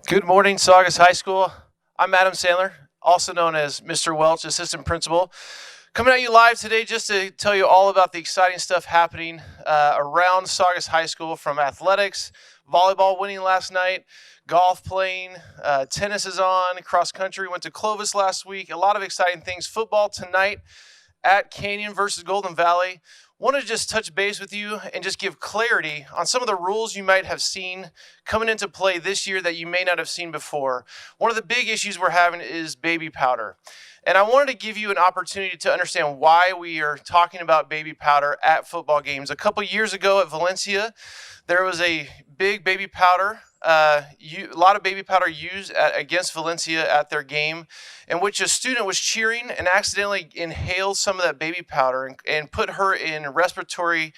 Good morning, Saugus High School. I'm Adam Sandler, also known as Mr. Welch, Assistant Principal. Coming at you live today just to tell you all about the exciting stuff happening around Saugus High School, from athletics, volleyball winning last night, golf playing, tennis is on, cross country, went to Clovis last week. A lot of exciting things. Football tonight at Canyon versus Golden Valley. Want to just touch base with you and just give clarity on some of the rules you might have seen coming into play this year that you may not have seen before. One of the big issues we're having is baby powder. And I wanted to give you an opportunity to understand why we are talking about baby powder at football games. A couple years ago at Valencia, there was a big baby powder, a lot of baby powder used against Valencia at their game, in which a student was cheering and accidentally inhaled some of that baby powder and put her in respiratory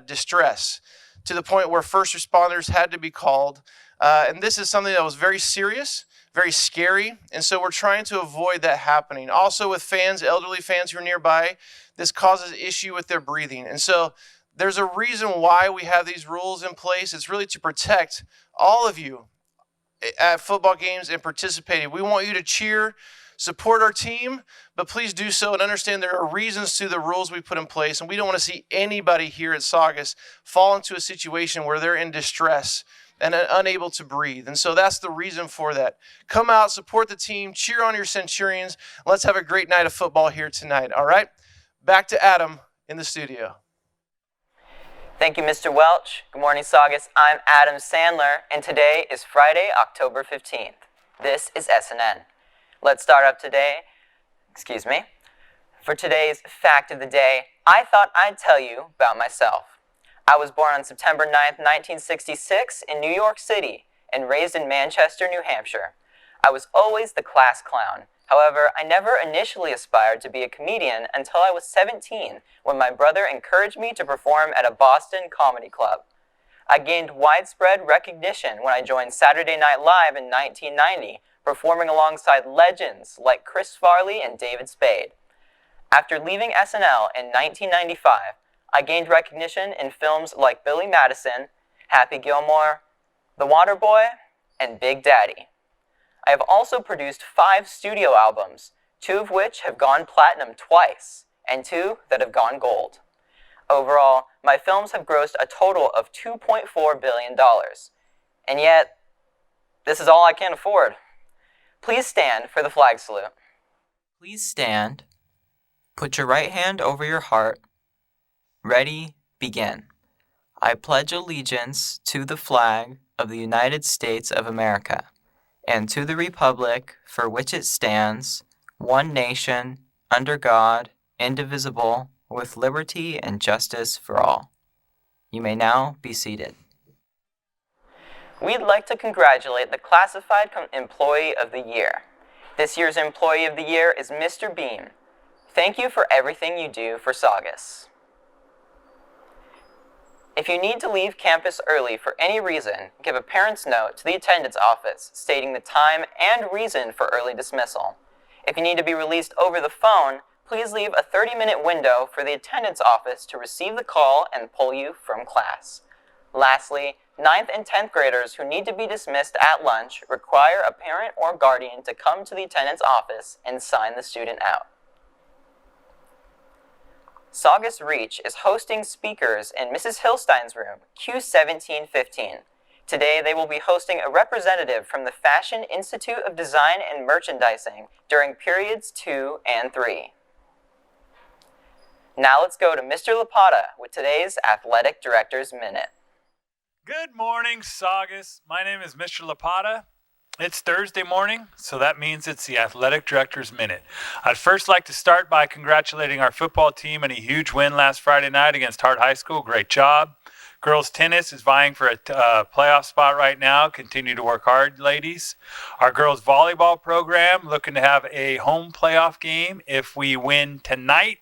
distress, to the point where first responders had to be called. And this is something that was very serious, very scary, and so we're trying to avoid that happening. Also with fans, elderly fans who are nearby, this causes issue with their breathing. And so there's a reason why we have these rules in place. It's really to protect all of you at football games and participating. We want you to cheer, support our team, but please do so and understand there are reasons to the rules we put in place, and we don't want to see anybody here at Saugus fall into a situation where they're in distress and unable to breathe. And so that's the reason for that. Come out, support the team, cheer on your Centurions. Let's have a great night of football here tonight, all right? Back to Adam in the studio. Thank you, Mr. Welch. Good morning, Saugus. I'm Adam Sandler, and today is Friday, October 15th. This is SNN. Let's start up today. For today's fact of the day, I thought I'd tell you about myself. I was born on September 9th, 1966 in New York City and raised in Manchester, New Hampshire. I was always the class clown. However, I never initially aspired to be a comedian until I was 17, when my brother encouraged me to perform at a Boston comedy club. I gained widespread recognition when I joined Saturday Night Live in 1990, performing alongside legends like Chris Farley and David Spade. After leaving SNL in 1995, I gained recognition in films like Billy Madison, Happy Gilmore, The Waterboy, and Big Daddy. I have also produced 5 studio albums, 2 of which have gone platinum twice, and 2 that have gone gold. Overall, my films have grossed a total of $2.4 billion. And yet, this is all I can afford. Please stand for the flag salute. Please stand. Put your right hand over your heart. Ready, begin. I pledge allegiance to the flag of the United States of America, and to the republic for which it stands, one nation, under God, indivisible, with liberty and justice for all. You may now be seated. We'd like to congratulate the Classified Employee of the Year. This year's Employee of the Year is Mr. Beam. Thank you for everything you do for Saugus. If you need to leave campus early for any reason, give a parent's note to the attendance office stating the time and reason for early dismissal. If you need to be released over the phone, please leave a 30-minute window for the attendance office to receive the call and pull you from class. Lastly, 9th and 10th graders who need to be dismissed at lunch require a parent or guardian to come to the attendance office and sign the student out. Saugus Reach is hosting speakers in Mrs. Hillstein's room, Q1715. Today they will be hosting a representative from the Fashion Institute of Design and Merchandising during periods 2 and 3. Now let's go to Mr. Lapata with today's Athletic Director's Minute. Good morning, Saugus. My name is Mr. Lapata. It's Thursday morning, so that means it's the Athletic Director's Minute. I'd first like to start by congratulating our football team on a huge win last Friday night against Hart High School. Great job. Girls tennis is vying for a playoff spot right now. Continue to work hard, ladies. Our girls volleyball program looking to have a home playoff game if we win tonight.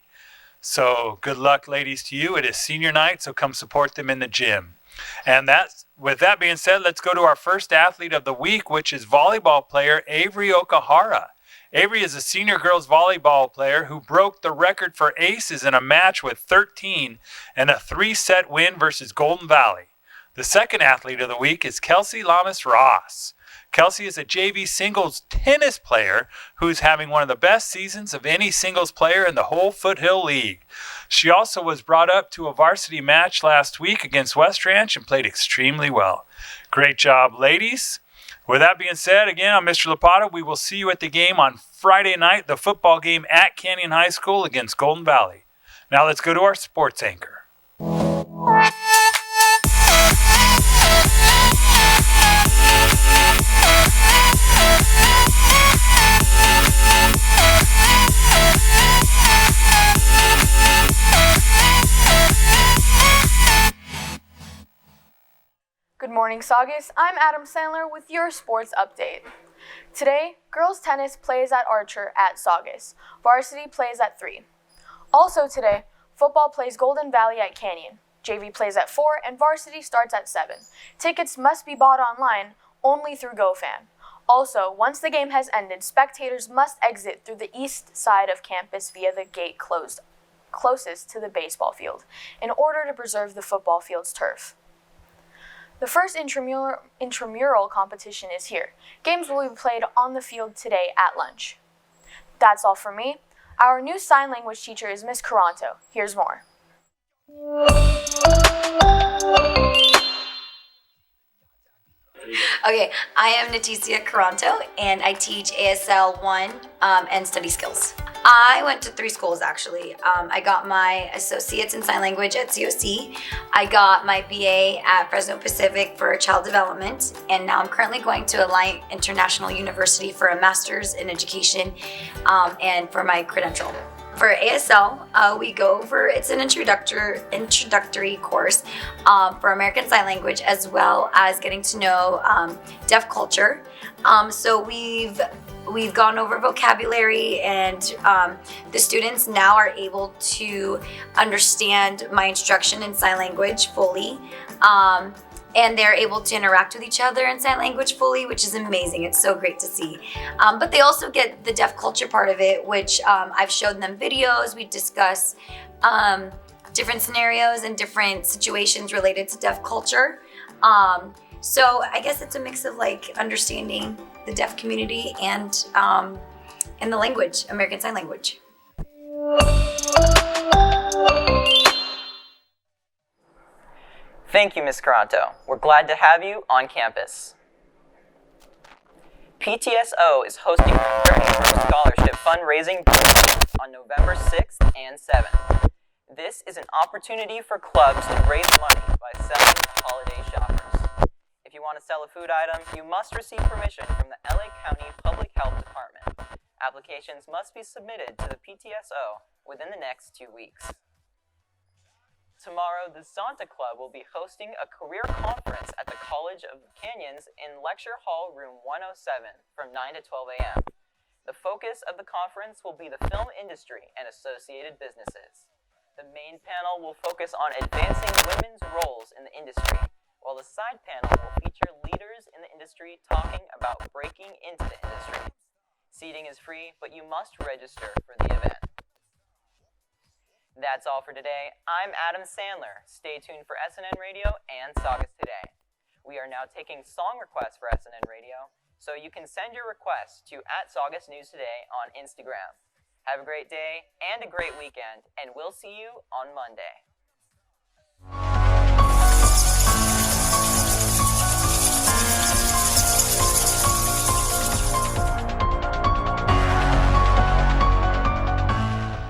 So good luck, ladies, to you. It is senior night, so come support them in the gym. And with that being said, let's go to our first athlete of the week, which is volleyball player Avery Okahara. Avery is a senior girls volleyball player who broke the record for aces in a match with 13 and a 3-set win versus Golden Valley. The second athlete of the week is Kelsey Lamas-Ross. Kelsey is a JV singles tennis player who's having one of the best seasons of any singles player in the whole Foothill League. She also was brought up to a varsity match last week against West Ranch and played extremely well. Great job, ladies. With that being said, again, I'm Mr. Lapata. We will see you at the game on Friday night, the football game at Canyon High School against Golden Valley. Now let's go to our sports anchor. Good morning, Saugus. I'm Adam Sandler with your sports update. Today, girls tennis plays at Archer at Saugus. Varsity plays at 3. Also today, football plays Golden Valley at Canyon. JV plays at 4 and varsity starts at 7. Tickets must be bought online only through GoFan. Also, once the game has ended, spectators must exit through the east side of campus via the gate closest to the baseball field in order to preserve the football field's turf. The first intramural competition is here. Games will be played on the field today at lunch. That's all from me. Our new sign language teacher is Miss Caranto. Here's more. Okay, I am Naticia Caranto, and I teach ASL 1 and study skills. I went to 3 schools, actually. I got my associates in sign language at COC. I got my BA at Fresno Pacific for child development, and now I'm currently going to Alliant International University for a master's in education and for my credential. For ASL, we go over, it's an introductory course for American Sign Language, as well as getting to know deaf culture. So we've gone over vocabulary, and the students now are able to understand my instruction in sign language fully. And they're able to interact with each other in sign language fully, which is amazing. It's so great to see. But they also get the deaf culture part of it, which I've showed them videos. We discuss different scenarios and different situations related to deaf culture. So I guess it's a mix of like understanding the deaf community and the language, American Sign Language. Thank you, Ms. Caranto. We're glad to have you on campus. PTSO is hosting a scholarship fundraising on November 6th and 7th. This is an opportunity for clubs to raise money by selling to holiday shoppers. If you want to sell a food item, you must receive permission from the LA County Public Health Department. Applications must be submitted to the PTSO within the next 2 weeks. Tomorrow, the Zonta Club will be hosting a career conference at the College of the Canyons in Lecture Hall Room 107 from 9 to 12 a.m. The focus of the conference will be the film industry and associated businesses. The main panel will focus on advancing women's roles in the industry, while the side panel will feature leaders in the industry talking about breaking into the industry. Seating is free, but you must register for the event. That's all for today. I'm Adam Sandler. Stay tuned for SNN Radio and Saugus Today. We are now taking song requests for SNN Radio, so you can send your requests to @SaugusNewsToday on Instagram. Have a great day and a great weekend, and we'll see you on Monday.